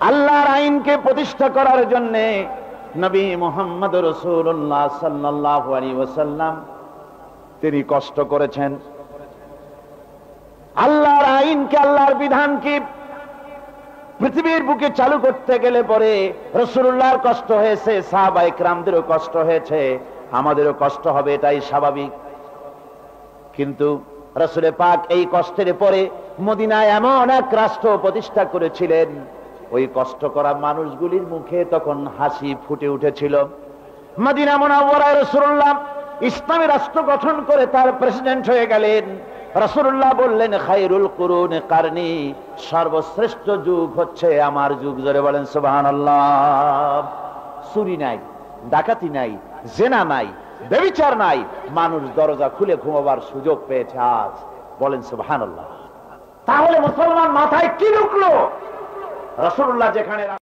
আল্লাহর আইনকে প্রতিষ্ঠা করার জন্য নবী মুহাম্মদ রাসূলুল্লাহ সাল্লাল্লাহু আলাইহি ওয়াসাল্লাম তিনি কষ্ট করেছেন। আল্লাহর আইনকে, আল্লাহর বিধানকে পৃথিবীর বুকে চালু করতে গেলে পরে রাসূলুল্লাহর কষ্ট হয়েছে, সাহাবায়ে কেরামদেরও কষ্ট হয়েছে, আমাদেরও কষ্ট হবে, এটাই স্বাভাবিক। কিন্তু রাসূল পাক এই কষ্টের পরে মদিনায় এমন এক রাষ্ট্র প্রতিষ্ঠা করেছিলেন, ওই কষ্ট করা মানুষগুলির মুখে তখন হাসি ফুটে উঠেছিল। মদিনা মুনাওয়ারায় রাসূলুল্লাহ ইসলামী রাষ্ট্র গঠন করে তার প্রেসিডেন্ট হয়ে গেলেন। রাসূলুল্লাহ বললেন, খায়রুল কুরুন কারনি, সর্বশ্রেষ্ঠ যুগ হচ্ছে আমার যুগ। জোরে বলেন সুবহানাল্লাহ। চুরি নাই, ডাকাতি নাই, জেনা নাই, ব্যভিচার নাই, মানুষ দরজা খুলে ঘুমাবার সুযোগ পেয়েছে আজ। বলেন সুবহানাল্লাহ। তাহলে মুসলমান মাথায় কি ঢুকলো? রাসূলুল্লাহ যেখানে